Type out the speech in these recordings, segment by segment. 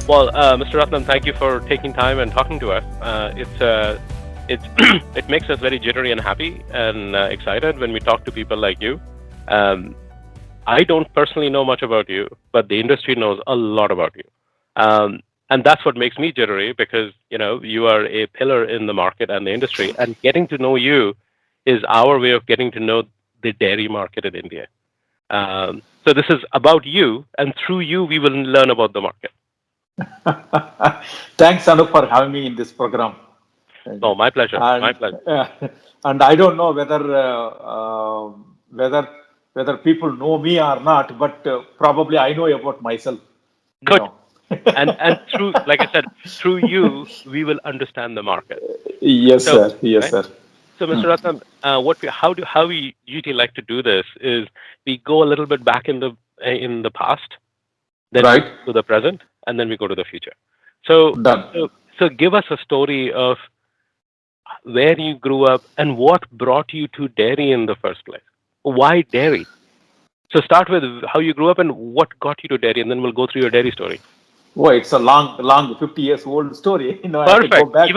Well, Mr. Rathnam, thank you for taking time and talking to us. It's it makes us very jittery and happy and excited when we talk to people like you. Um, I don't personally know much about you, but the industry knows a lot about you. And that's what makes me jittery because, you are a pillar in the market and the industry. And getting to know you is our way of getting to know the dairy market in India. So this is about you, and through you, we will learn about the market. Thanks, Anup, for having me in this program. No, my pleasure. My And pleasure. and I don't know whether whether people know me or not, but probably I know about myself. You Good. know. And through, like I said, through you, we will understand the market. Yes, So, sir. Yes, right? sir. So, Mr. Ratnam, how we usually like to do this is we go a little bit back in the past, then we Right. go to the present, and then we go to the future. So, Done. so give us a story of where you grew up and what brought you to dairy in the first place. Why dairy? So start with how you grew up and what got you to dairy, and then we'll go through your dairy story. Oh, it's a long 50 years old story. I have to go Perfect. back,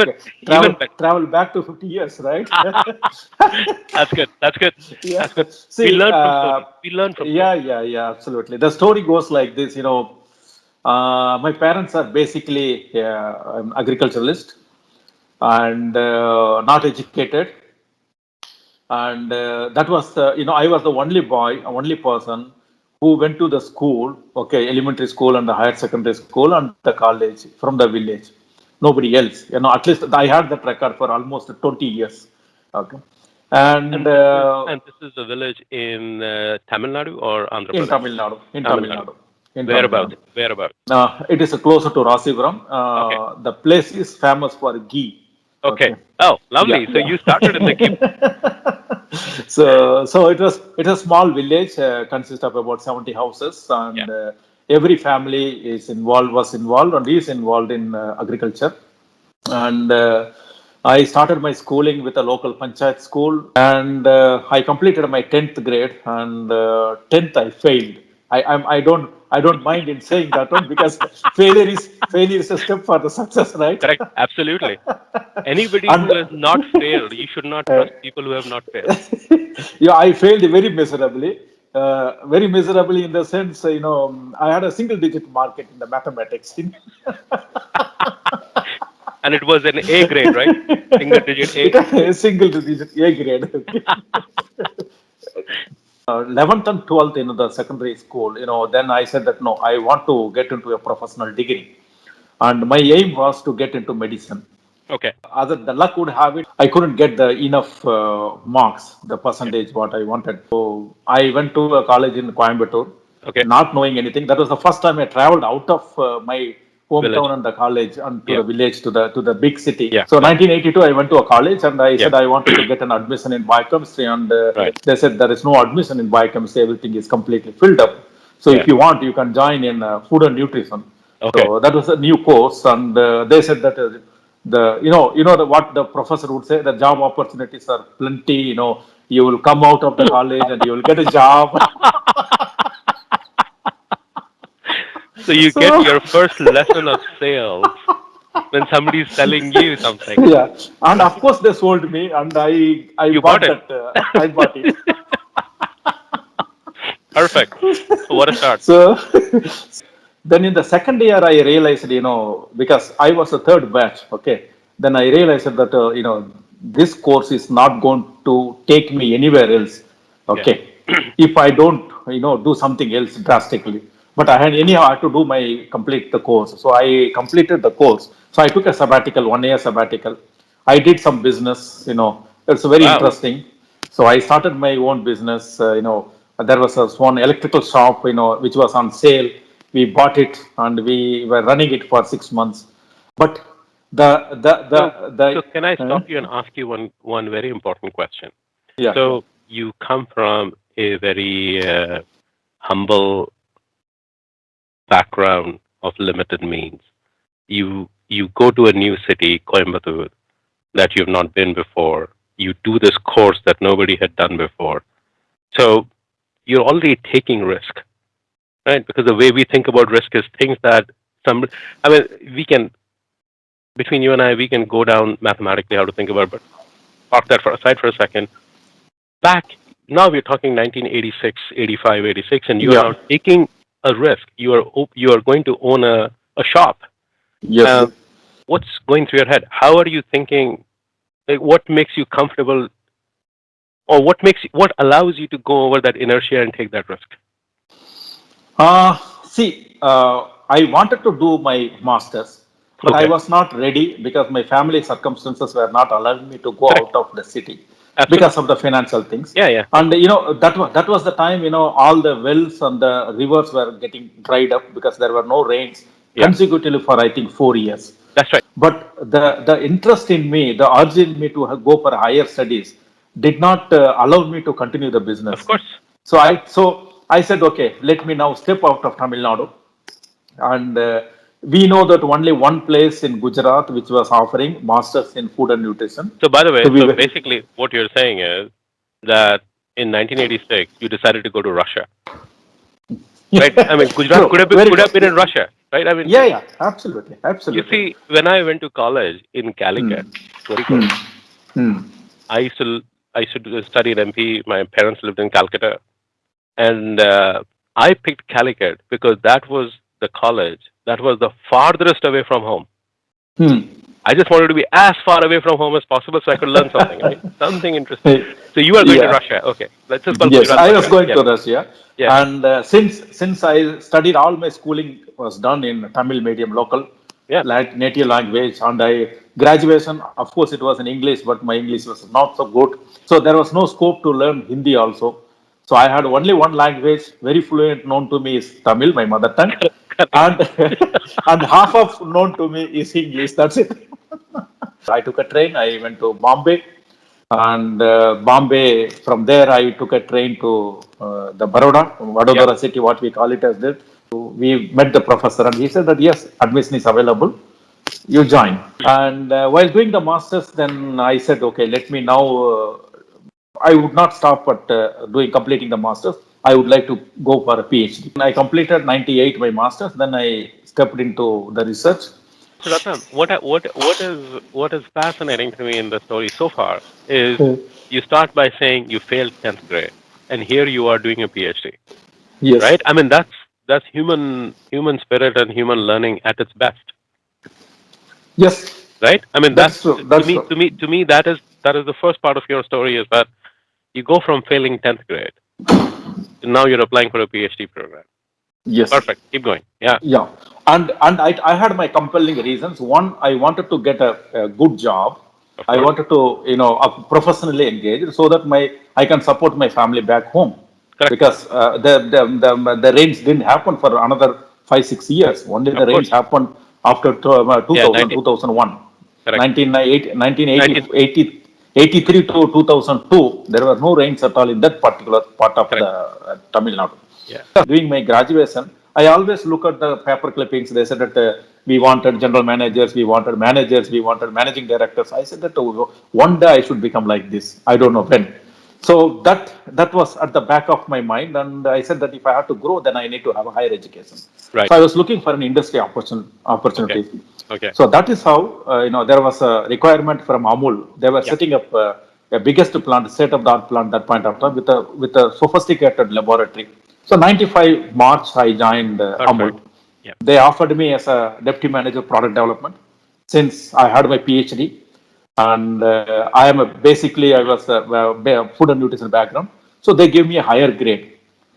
Even better. travel back to 50 years, right? That's good. That's good. Yeah. That's good. We See, learn from stories. We learn from stories. yeah, absolutely. The story goes like this, my parents are basically agriculturalist and not educated. And that was, I was the only person who went to the school, okay, elementary school and the higher secondary school and the college from the village. Nobody else, at least I had that record for almost 20 years. Okay. And And this is a village in Tamil Nadu or Andhra in Pradesh? Tamil Nadu, in Tamil Tamil Nadu. Nadu, in Tamil Whereabouts? Nadu. Whereabouts? It is closer to Rasipuram. Okay. The place is famous for ghee. Okay. Okay. Oh, Yeah, lovely. So yeah. you started in the ghee. So it's a small village, consists of about 70 houses, Yeah. and every family was involved and is involved in agriculture. And I started my schooling with a local panchayat school, and I completed my 10th grade, and 10th I failed. I don't mind in saying that one because failure is a step for the success, right? Correct. Absolutely. Anybody And who has not failed, you should not uh, trust people who have not failed. yeah, I failed very miserably in the sense, I had a single digit mark in the mathematics. And it was an A grade, right? Single digit It A. had a single digit A grade. Okay. 11th and 12th in the secondary school, then I said that no, I want to get into a professional degree. And my aim was to get into medicine. Okay. Other the luck would have it, I couldn't get the enough marks, the Okay. percentage what I wanted. So I went to a college in Coimbatore, Okay. not knowing anything. That was the first time I traveled out of my Village. hometown and the college and to Yeah. the village to the big city. Yeah. So Yeah. 1982, I went to a college and I Yeah. said I wanted to get an admission in biochemistry, and Right. they said there is no admission in biochemistry. Everything is completely filled up. So Yeah. if you want, you can join in food and nutrition. Okay. So that was a new course, and they said that what the professor would say, the job opportunities are plenty. You will come out of the college and you will get a job. So you get So your first lesson of sales when somebody's selling you something. yeah, and of course they sold me, and I You bought bought it. that. I bought it. Perfect. What a start. So then in the second year, I realized, because I was a third batch, okay, then I realized that, this course is not going to take me anywhere else, Yeah. okay, if I don't, do something else drastically. But I had anyhow I had to do complete the course. So I completed the course. So I took a sabbatical, 1 year sabbatical. I did some business, it's very Wow. interesting. So I started my own business. There was a one electrical shop, which was on sale. We bought it and we were running it for 6 months. But the the the So, the so can I uh, stop you and ask you one very important question? yeah, So you come from a very humble background of limited means. You go to a new city, Coimbatore, that you've not been before. You do this course that nobody had done before. So you're already taking risk, right? Because the way we think about risk is things that some. I mean, we can between you and I, we can go down mathematically how to think about it. But park that for aside for a second. Back now, we're talking 1986, 85, 86, and you are now Yeah. taking a risk. You are going to own a shop. Yes. Um, what's going through your head? How are you thinking? Like, what makes you comfortable, or what allows you to go over that inertia and take that risk? See, I wanted to do my masters, but I Okay, was not ready because my family circumstances were not allowing me to go correct. out of the city because Absolutely. of the financial things. Yeah, yeah, of And course. that was the time all the wells and the rivers were getting dried up because there were no rains Yeah, consecutively for I think 4 years. that's right. But the interest in me, the urge in me to go for higher studies, did not allow me to continue the Of business. course. So I said, okay, let me now step out of Tamil Nadu, and we know that only one place in Gujarat which was offering masters in food and nutrition. So, by the way, So we so were, basically, what you're saying is that in 1986 you decided to go to Russia, right? I mean, Gujarat no, very could have good. been in Russia, right? I mean, Yeah, yeah, absolutely, you absolutely. see, when I went to college in Hmm. Calicut, very Hmm. close. Hmm. I used to study in MP. My parents lived in Calcutta, and I picked Calicut because that was the college that was the farthest away from home. Hmm. I just wanted to be as far away from home as possible so I could learn something, right? Something interesting. Hey, So you are going to yeah. Russia. Okay. Let's just call Yes, Gujarat I was Russia. going Yeah. to Russia, Yeah. and since I studied, all my schooling was done in Tamil medium, local, Yeah. like native language, and I graduation. Of course, it was in English, but my English was not so good, so there was no scope to learn Hindi also. So I had only one language, very fluent, known to me is Tamil, my mother tongue, Correct. and and half of known to me is English. That's it. I took a train. I went to Bombay, and Bombay. From there, I took a train to the Yeah. Vadodara city, what we call it as that. We met the professor, and he said that yes, admission is available. You join. And while doing the masters, then I said, okay, let me now. I would not stop at doing completing the masters. I would like to go for a PhD. I completed 98 my masters. Then I stepped into the research. So Ratnam, what is fascinating to me in the story so far is you start by saying you failed 10th grade, and here you are doing a PhD, Yes. right? I mean, that's human spirit and human learning at its best, Yes. right? I mean, that's That's true. to That's me true. to me to me that is the first part of your story is that you go from failing 10th grade to now you're applying for a PhD program. Yes. Perfect. Keep going. Yeah. Yeah. And I had my compelling reasons. One, I wanted to get a good job. Of I course. wanted to, professionally engage so that I can support my family back home. Correct. Because the rains didn't happen for another 5 6 years. Only the Of rains course. happened after Yeah. 2000, 2001. Correct. 1980, 19. 83 to 2002, there were no rains at all in that particular part of the Correct. Tamil Nadu. Yeah. Doing my graduation, I always look at the paper clippings. They said that we wanted general managers, we wanted managing directors. I said that one day I should become like this. I don't know when. So that was at the back of my mind, and I said that if I have to grow, then I need to have a higher education. Right. So I was looking for an industry Okay. opportunity. Okay. So that is how there was a requirement from Amul. They were Yeah. setting up a biggest plant, state of the art plant that point of time with a sophisticated laboratory. So 95 March I joined Amul. Perfect. Yeah. They offered me as a deputy manager product development since I had my PhD, and basically I was a food and nutrition background. So they gave me a higher grade,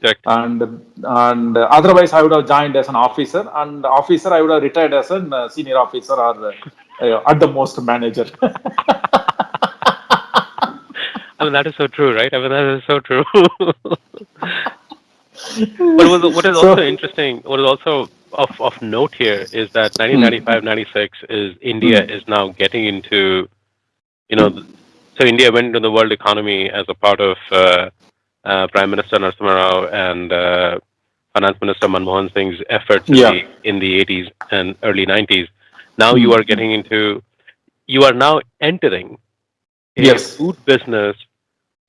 Correct. and otherwise I would have joined as an officer, and officer I would have retired as a senior officer or at the most manager. I mean, that is so true, right? I mean, that is so true. But what is also So, interesting, what is also of note here is that hmm, 1995, 96 is India hmm, is now getting into, you know, so India went into the world economy as a part of Prime Minister Narasimha Rao and Finance Minister Manmohan Singh's efforts in yeah, the 80s and early 90s. Now hmm, you are getting into, you are now entering a yes, food business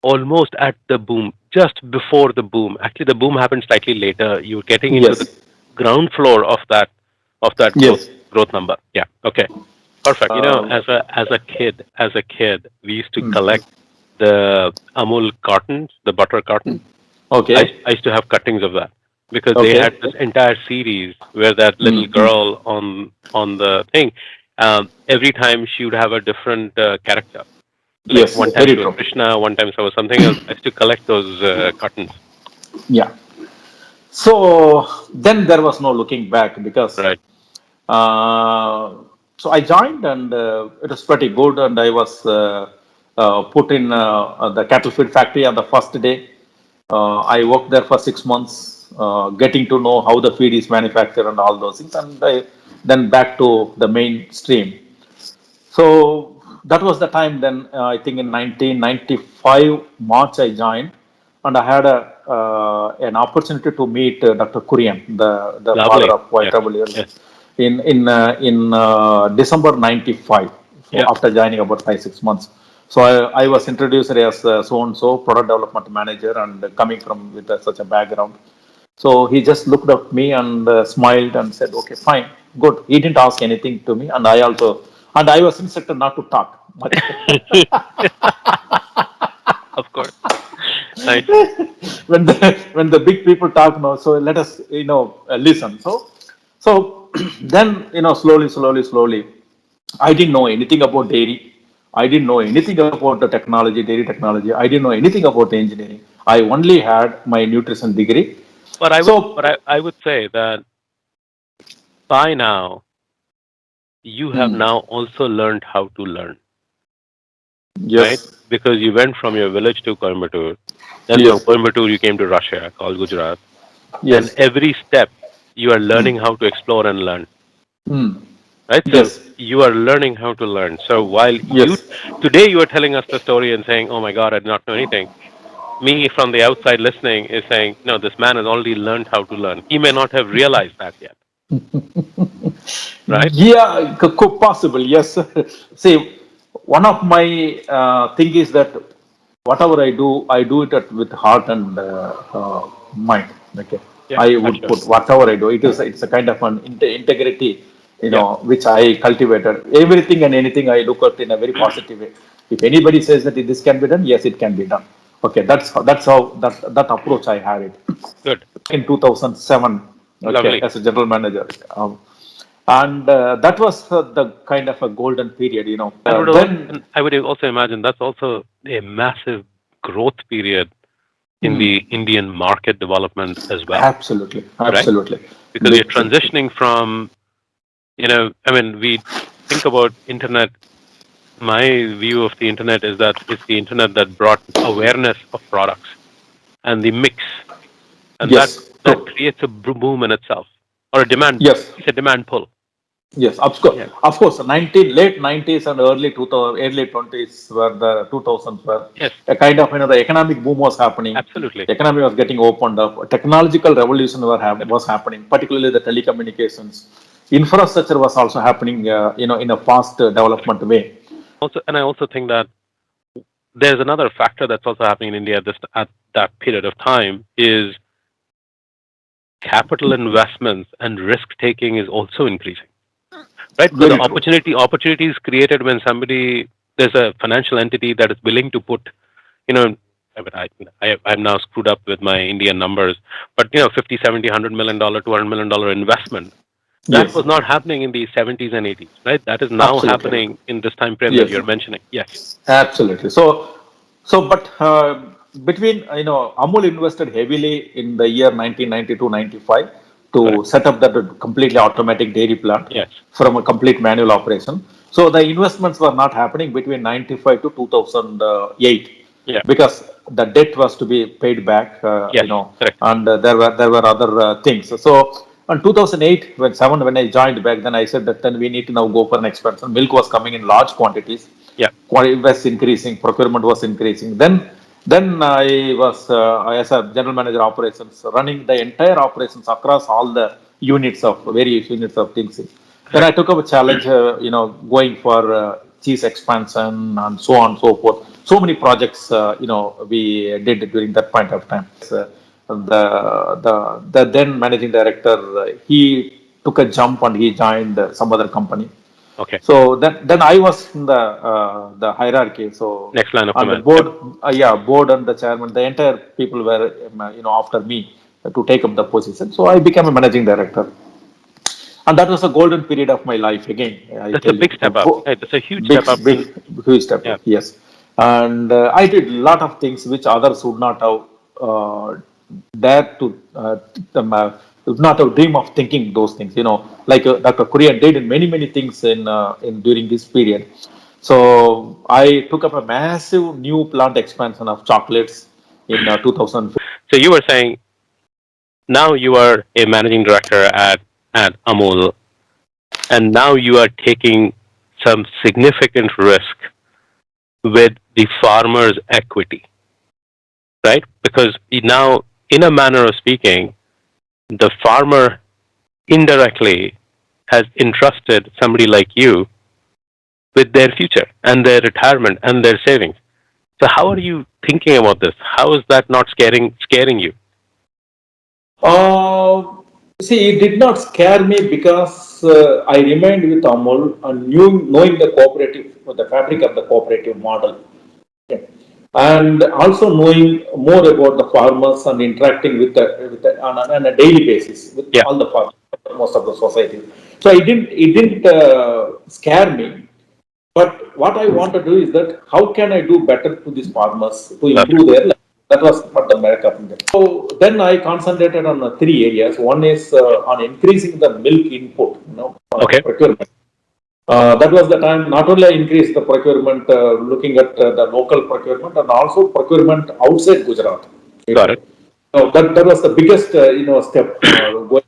almost at the boom, just before the boom. Actually, the boom happened slightly later. You're getting into the yes, ground floor of that of that Yes. growth number. Yeah. Okay. Perfect. Uh, As a kid, we used to mm, collect the Amul cartons, the butter carton. okay. I used to have cuttings of that because they had Okay. this entire series where that little Mm, girl on the thing, every time she would have a different character. Like one yes. time Very she was true. Krishna, one time she was something else. I used to collect those cartons. Yeah. So then there was no looking back because Right. so I joined and it was pretty good and I was put in the cattle feed factory on the first day. I worked there for 6 months, getting to know how the feed is manufactured and all those things, and then back to the mainstream. So that was the time then, I think in 1995, March, I joined and I had an opportunity to meet Dr. Kurian, the father Lovely. of White Yes. Rebellion, Yes. in December 95. So Yeah. after joining about 5, 6 months. So I was introduced as so and so product development manager and coming from with such a background. So he just looked at me and smiled and said, "Okay, fine, good." He didn't ask anything to me, and I was instructed not to talk much. Of course. Nice. When the big people talk, no, so let us listen. So then slowly, I didn't know anything about dairy. I didn't know anything about the technology, dairy technology. I didn't know anything about the engineering. I only had my nutrition degree. But I would, So, I would say that by now you have hmm, now also learned how to learn, right? yes, Because you went from your village to Coimbatore, then from yes, Coimbatore you came to Russia, called Gujarat, and yes, every step you are learning how to explore and learn, hmm, right? So yes, you are learning how to learn. So while you yes. today you are telling us the story and saying, "Oh my God, I did not know anything." Me from the outside listening is saying, "No, this man has already learned how to learn. He may not have realized that yet, right?" Yeah, possible. Yes. See, one of my thing is that whatever I do it with heart and mind. Okay, Yeah, I would gotcha. put whatever I do. It's a kind of an integrity, Yeah, which I cultivated. Everything and anything I look at in a very positive way. If anybody says that this can be done, yes, it can be done. Okay, that's how that approach I had it good, in 2007. Okay, lovely. as a general manager. And that was the kind of a golden period, And would also, then and I would also imagine that's also a massive growth period in hmm, the Indian market development as well, absolutely, right? absolutely, Because you're big thing. transitioning from, I mean, we think about internet. My view of the internet is that it's the internet that brought awareness of products and the mix, and Yes, that true. creates a boom in itself, or a demand. Yes, It's a demand pull. yes, of course, Yeah. late 90s and early 2000, early 20s were the 2000s were Yes. a kind of, the economic boom was happening. Absolutely. The economy was getting opened up. Technological revolution Correct. was happening, particularly the telecommunications. Infrastructure was also happening, in a fast Correct. development way. Also, and I also think that there's another factor that's also happening in India at that period of time is capital investments and risk taking is also increasing, right? Because the Very true. opportunity is created when somebody there's a financial entity that is willing to put, you know, I'm now screwed up with my Indian numbers, but 50, 70, $100 million, $200 million investment. That Yes, was not happening in the 70s and 80s, right? That is now absolutely. happening in this time frame that Yes, you're mentioning. Yes, absolutely. But between, Amul invested heavily in the year 1992-95 correct. to set up that completely automatic dairy plant Yes, from a complete manual operation. So the investments were not happening between 95 to 2008 yeah, because the debt was to be paid back, yes, correct. and there were other things. So in 2008, when I joined back, then I said that then we need to now go for an expansion. Milk was coming in large quantities, Yeah, quality was increasing, procurement was increasing. Then I was, as a general manager operations, running the entire operations across all the units of various units of things. Then I correct. took up a challenge, going for cheese expansion and so on and so forth. So many projects, we did during that point of time. The then managing director, he took a jump and he joined some other company. Okay. So then I was in the hierarchy. So Next line of on the command. board, board and the chairman, the entire people were after me to take up the position. So I became a managing director, and that was a golden period of my life. Again, I That's a tell you, big step up. Right? That's a huge big, step up. big, huge step Yeah. up. Yes, and I did a lot of things which others would not have dared to, would not have dream of thinking those things. Like Dr. Kurian did in many things in during this period. So I took up a massive new plant expansion of chocolates in 2015. So you were saying now you are a managing director at Amul, and now you are taking some significant risk with the farmer's equity, right? Because now, in a manner of speaking, the farmer indirectly has entrusted somebody like you with their future and their retirement and their savings. So how are you thinking about this? How is that not scaring you? Uh, See, it did not scare me because I remained with Amul and knowing the cooperative, the fabric of the cooperative model. Okay. And also knowing more about the farmers and interacting on a daily basis with Yeah. all the farmers, most of the society. So it didn't scare me. But what I want to do is that how can I do better to these farmers to That's improve their life? That was what the America did. So then I concentrated on three areas. One is on increasing the milk input, okay. procurement. That was the time not only I increased the procurement, looking at the local procurement and also procurement outside Gujarat. Got it. So that was the biggest step going.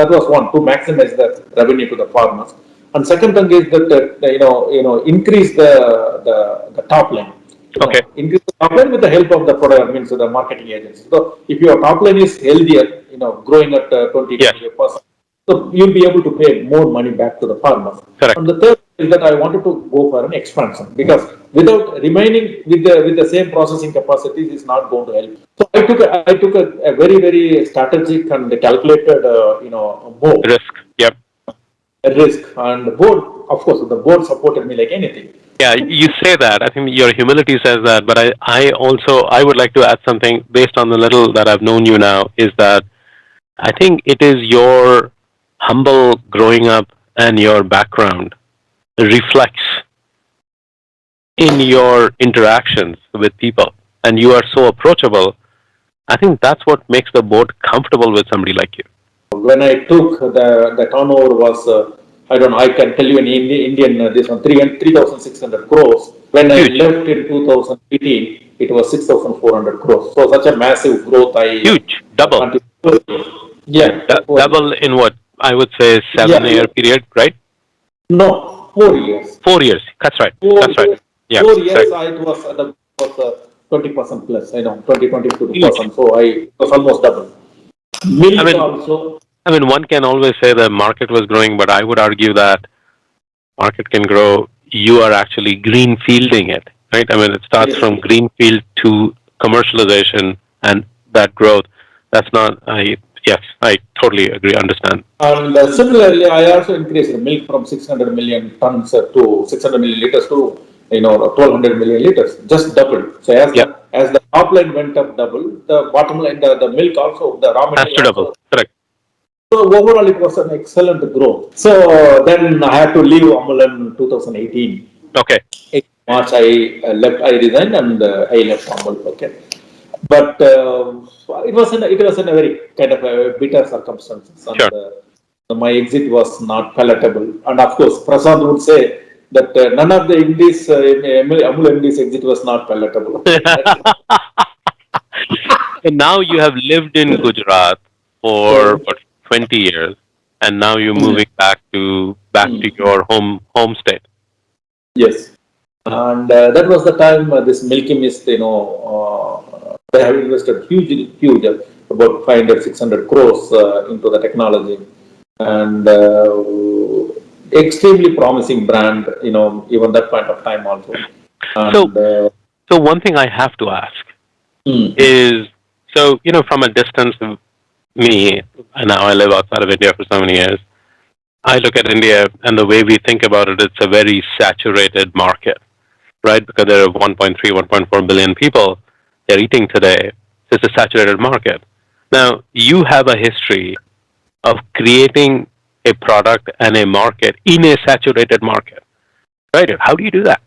That was one to maximize the revenue to the farmers. And second thing is that increase the top line. Okay. Increase the top line with the help of the product, means the marketing agencies. So if your top line is healthier, growing at 20-25%, so you'll be able to pay more money back to the farmers. Correct. And the third is that I wanted to go for an expansion because without remaining with the same processing capacities is not going to help. So I took a very strategic and calculated move, Risk. Yep. a risk, and the board, of course, the board supported me like anything. Yeah, you say that. I think your humility says that, but I would like to add something based on the little that I've known you now, is that I think it is your humble growing up and your background reflects in your interactions with people, and you are so approachable. I think that's what makes the board comfortable with somebody like you. When I took the turnover was I don't know, I can tell you in Indian this one 3,600 crores. When I Huge. left in 2018, it was 6,400 crores. So such a massive growth I Huge. Double. contributed. Yeah, Double in what I would say yeah, 7 year period, right? no, 4 years. 4 years. That's right. Four, That's right. Yeah. 4 years, Correct. it was 20% plus, 20, Huge. 22%. So it was almost double. I Milk mean, also. one can always say the market was growing, but I would argue that market can grow. You are actually greenfielding it, right? I mean, it starts Yes. from greenfield to commercialization, and that growth. That's not. Yes, I totally agree. Understand. And similarly, I also increased the milk from 600 million tons to 600 million liters to 1200 million liters, just doubled. So Yep. as the top line went up double, the bottom line, the milk also, the raw Has to material double. also. Correct. So overall, it was an excellent growth. So then I had to leave Amul in 2018. Okay. In March, I resigned and I left Amul. Okay. But it was in a very kind of a bitter circumstances, Sure. and my exit was not palatable. And of course, Prasad would say that none of the MDs, Amul MD's exit was not palatable. And now you have lived in Gujarat for what 20 years, and now you're Mm, moving back to mm. your home state. Yes, and that was the time this Milky Mist, they have invested huge, about 500, 600 crores into the technology, and extremely promising brand, even that point of time also. So, And so one thing I have to ask mm, is, so from a distance, me, and now I live outside of India for so many years. I look at India and the way we think about it, it's a very saturated market, right? Because there are 1.3, 1.4 billion people they're eating today. So it's a saturated market. Now, you have a history of creating a product and a market in a saturated market, right? How do you do that?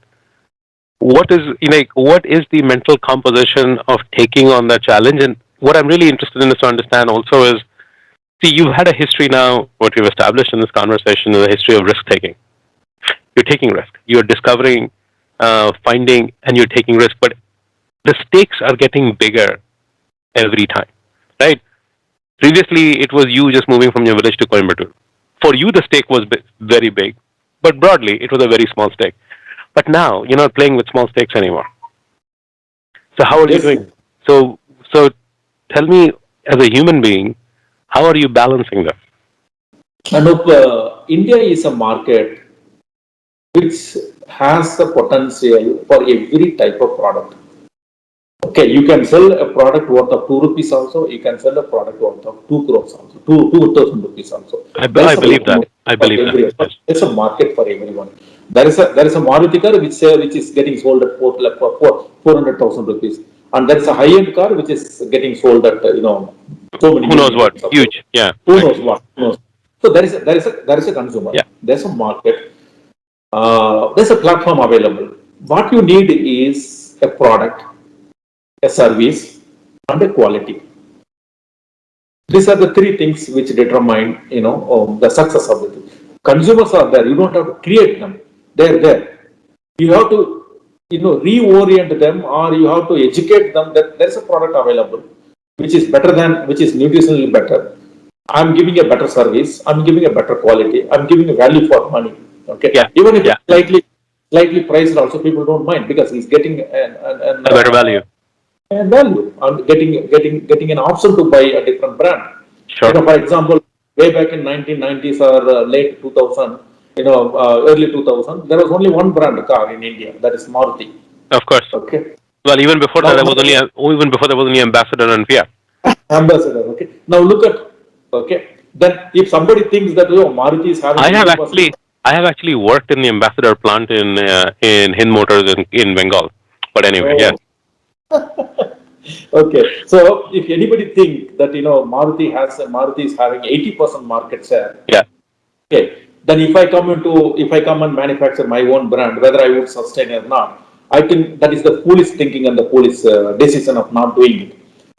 What is the mental composition of taking on that challenge? And what I'm really interested in is to understand also is, see, you've had a history now. What we've established in this conversation is a history of risk taking. You're taking risk. You're discovering, finding, and you're taking risk. But the stakes are getting bigger every time, right? Previously, it was you just moving from your village to Coimbatore. For you, the stake was very big, but broadly, it was a very small stake. But now, you're not playing with small stakes anymore. So how are you Yes. doing? So tell me, as a human being, how are you balancing this? Anup, India is a market which has the potential for every type of product. Okay, you can sell a product worth of 2 rupees also, you can sell a product worth of 2 crores also, 2,000 rupees also. There I is a believe that. market I for believe that. everyone. Yes. There's a market for everyone. There is a Maruti car which is getting sold at 400,000 rupees. And there is a high-end car which is getting sold at, so many Who knows what? millions of rupees. Huge. Yeah. Who Right. knows what? Who knows? So there is a consumer. Yeah. There's a market. There's a platform available. What you need is a product, a service, and a quality. These are the three things which determine, the success of the thing. Consumers are there. You don't have to create them. They're there. You have to, reorient them, or you have to educate them that there's a product available which is nutritionally better. I'm giving a better service. I'm giving a better quality. I'm giving a value for money. Okay, Yeah. even if Yeah. it's slightly priced, also people don't mind because he's getting A better value. value and getting an option to buy a different brand. Sure. For example, way back in 1990s or late 2000, early 2000, there was only one brand car in India, that is Maruti. Of course. Okay. Well, even before that, Now, even before there was only ambassador and Fiat. ambassador. Okay. Now look at, okay. Then if somebody thinks that Maruti is having I have 80%. actually, I have actually worked in the ambassador plant in Hind Motors in Bengal. But anyway, yes. Oh, okay. So if anybody think that Maruti is having 80% market share. Yeah. Okay, then if I come and manufacture my own brand, whether I would sustain or not, I think that is the foolish thinking and the foolish decision of not doing it.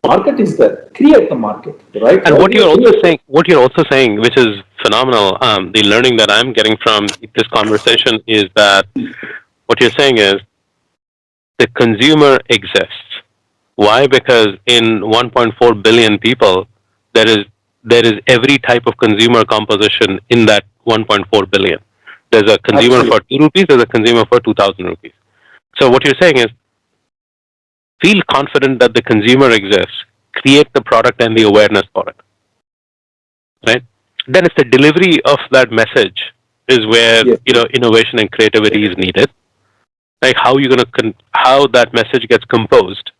Market is there. Create the market, right? And what you're also Create it. saying, which is phenomenal, the learning that I'm getting from this conversation is that what you're saying is the consumer exists. Why? Because in 1.4 billion people, there is there is every type of consumer composition in that 1.4 billion. There's a consumer Absolutely. for 2 rupees. There's a consumer for 2,000 rupees. So what you're saying is, feel confident that the consumer exists. Create the product and the awareness for it. Right? Then it's the delivery of that message is where Yes. innovation and creativity is needed. Like how you gonna how that message gets composed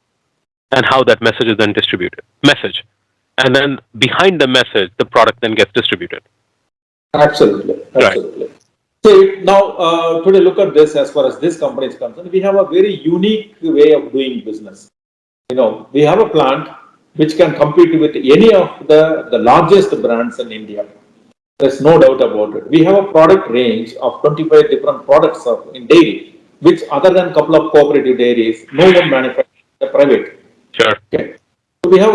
and how that message is then distributed. Message. And then behind the message, the product then gets distributed. Absolutely. Right. Absolutely. So now, today look at this as far as this company is concerned. We have a very unique way of doing business. We have a plant which can compete with any of the largest brands in India. There's no doubt about it. We have a product range of 25 different products in dairy, which other than a couple of cooperative dairies, no one manufactures a private. Sure. Okay. So we have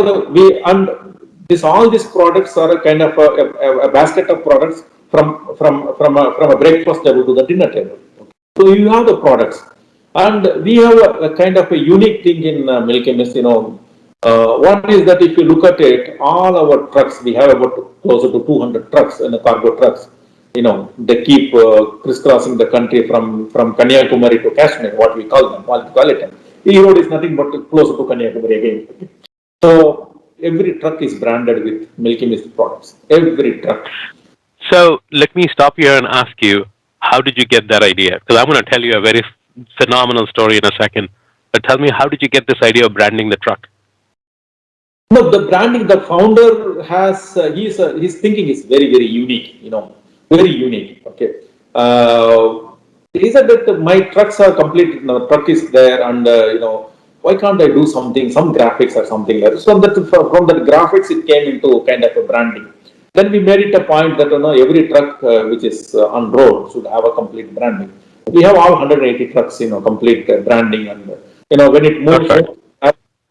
all these products are a kind of a basket of products from a breakfast table to the dinner table. So you have the products, and we have a kind of a unique thing in Milk Chemist. One is that if you look at it, all our trucks, we have about closer to 200 trucks and cargo trucks. They keep crisscrossing the country from Kanyakumari to Kashmir, what we call them, what we call it. E-road is nothing but closer to Kanyakumari again. So every truck is branded with Milky Mist products. Every truck. So let me stop here and ask you, how did you get that idea? Because I'm going to tell you a very phenomenal story in a second. But tell me, how did you get this idea of branding the truck? No, the branding, the founder has his thinking is very, very unique. very unique. Okay. He said that my trucks are complete, truck is there, and why can't I do something, some graphics or something like that. So that from that graphics it came into kind of a branding. Then we made it a point that every truck which is on road should have a complete branding. We have all 180 trucks, complete branding, and when it moves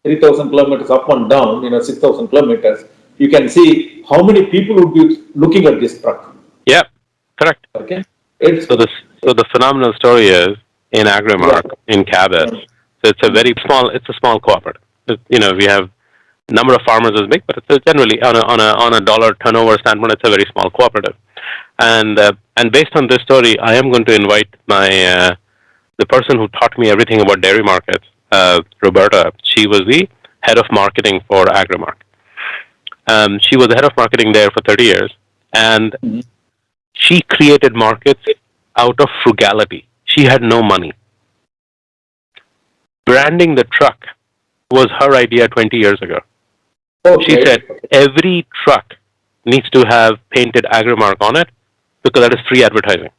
3,000 kilometers up and down, 6,000 kilometers, you can see how many people would be looking at this truck. Yeah, correct. Okay. So the phenomenal story is in Agrimark, in Cabot. So it's a small cooperative. We have number of farmers is big, but it's generally on a dollar turnover standpoint, it's a very small cooperative. And based on this story, I am going to invite the person who taught me everything about dairy markets, Roberta. She was the head of marketing for Agrimark. She was the head of marketing there for 30 years, and she created markets out of frugality. She had no money. Branding the truck was her idea 20 years ago. Okay. She said every truck needs to have painted Agrimark on it because that is free advertising.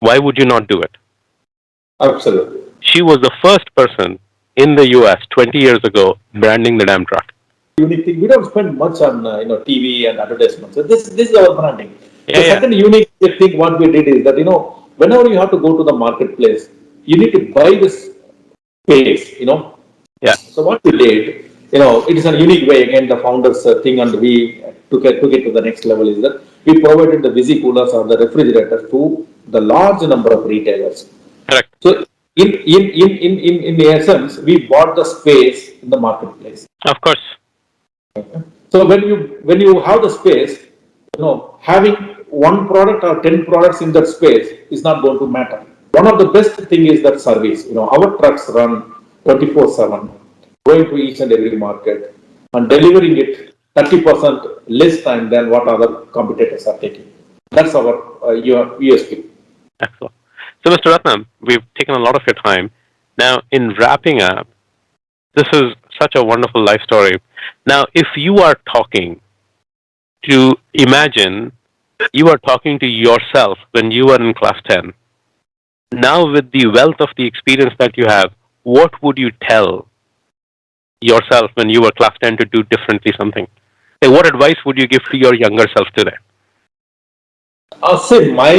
Why would you not do it? Absolutely. She was the first person in the US 20 years ago branding the damn truck. Unique thing. We don't spend much on TV and advertisements. So this is our branding. The second unique thing what we did is that whenever you have to go to the marketplace, you need to buy this space. Yeah. So what we did, it is a unique way. Again, the founders thing, and we took it to the next level. Is that we provided the visi coolers or the refrigerators to the large number of retailers. Correct. So in essence, we bought the space in the marketplace. Of course. Okay. So when you have the space, having one product or 10 products in that space is not going to matter. One of the best thing is that service. Our trucks run 24/7, going to each and every market and delivering it 30% less time than what other competitors are taking. That's our USP. Excellent. So, Mr. Rathnam, we've taken a lot of your time. Now, in wrapping up, this is such a wonderful life story. Now, if you are talking to imagine you are talking to yourself when you were in class 10. Now, with the wealth of the experience that you have, what would you tell yourself when you were class 10 to do differently something? What advice would you give to your younger self today? See, my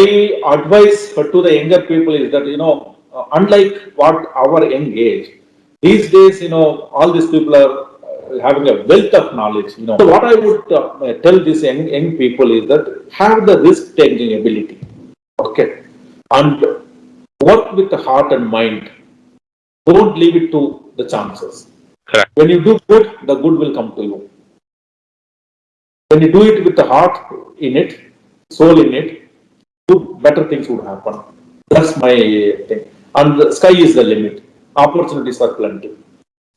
advice to the younger people is that, unlike what our young age, these days, all these people are having a wealth of knowledge. So what I would tell these young people is that have the risk-taking ability, okay, and work with the heart and mind. Don't leave it to the chances. Correct. When you do good, the good will come to you. When you do it with the heart in it, soul in it, better things would happen. That's my thing. And the sky is the limit. Opportunities are plenty.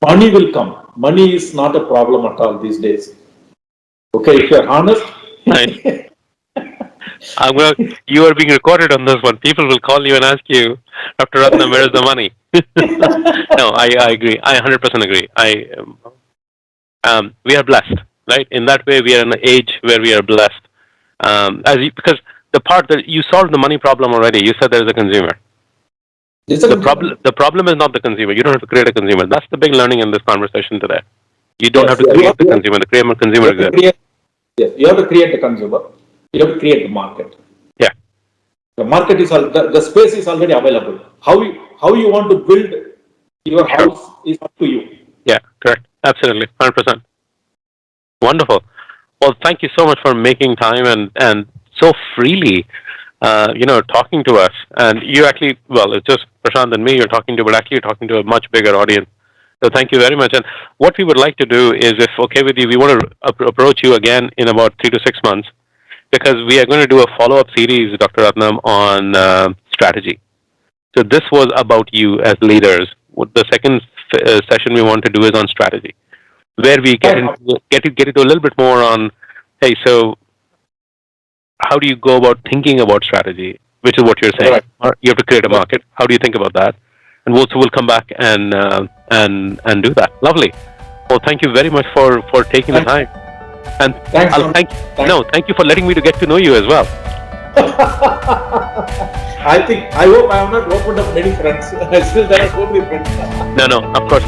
Money will come. Money is not a problem at all these days. Okay, if you're honest. Nice. You are being recorded on this one. People will call you and ask you, Dr. Rathnam, where is the money? No, I agree. I 100% agree. We are blessed, right? In that way, we are in an age where we are blessed. Because the part that you solved the money problem already, you said there is a consumer. The problem is not the consumer. You don't have to create a consumer. That's the big learning in this conversation today. You don't have to create the consumer. The consumer exists. Yes, you have to create the consumer. You have to create the market. Yeah. The market is the space is already available. How you want to build your house is up to you. Yeah, correct. Absolutely, 100%. Wonderful. Well, thank you so much for making time and so freely, talking to us. And you actually, it's just Prashant and me you're talking to, but actually you're talking to a much bigger audience. So thank you very much. And what we would like to do is, if okay with you, we want to approach you again in about 3 to 6 months, because we are going to do a follow-up series, Dr. Rathnam, on strategy. So this was about you as leaders. The second session we want to do is on strategy, where we get into a little bit more on, hey, so how do you go about thinking about strategy, which is what you're saying. Right. You have to create a market. How do you think about that? And we'll come back and do that. Lovely. Well, thank you very much for taking the time. And thank you for letting me to get to know you as well. I hope I have not opened up many friends. Still, there are so many friends. No, of course.